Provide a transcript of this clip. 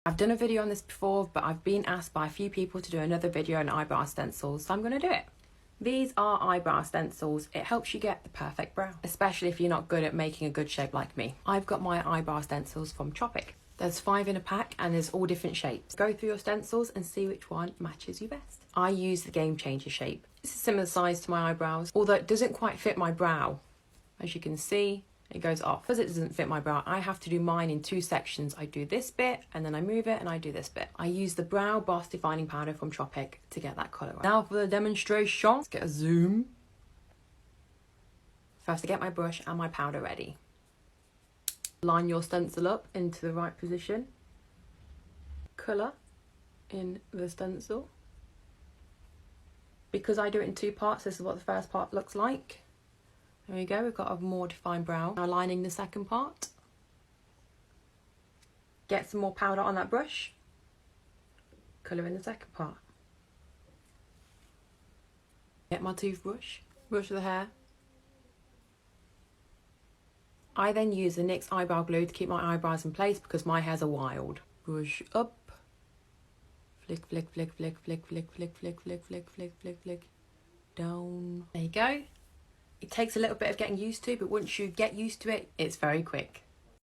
I've done a video on this before, but I've been asked by a few people to do another video on eyebrow stencils, so I'm going to do it. These are eyebrow stencils. It helps you get the perfect brow, especially if you're not good at making a good shape like me. I've got my eyebrow stencils from Tropic. There's 5 in a pack and there's all different shapes. Go through your stencils and see which one matches you best. I use the Game Changer shape. It's a similar size to my eyebrows, although it doesn't quite fit my brow. As you can see, it goes off. Because it doesn't fit my brow, I have to do mine in 2 sections. I do this bit and then I move it and I do this bit. I use the Brow Boss Defining Powder from Tropic to get that colour. Now for the demonstration, let's get a zoom. First, to get my brush and my powder ready. Line your stencil up into the right position. Colour in the stencil. Because I do it in 2 parts, this is what the first part looks like. There we go, we've got a more defined brow. Now lining the second part. Get some more powder on that brush. Colour in the second part. Get my toothbrush, brush the hair. I then use the NYX eyebrow glue to keep my eyebrows in place because my hairs are wild. Brush up. Flick, flick, flick, flick, flick, flick, flick, flick, flick, flick, flick, flick, flick. Down. There you go. It takes a little bit of getting used to, but once you get used to it, it's very quick.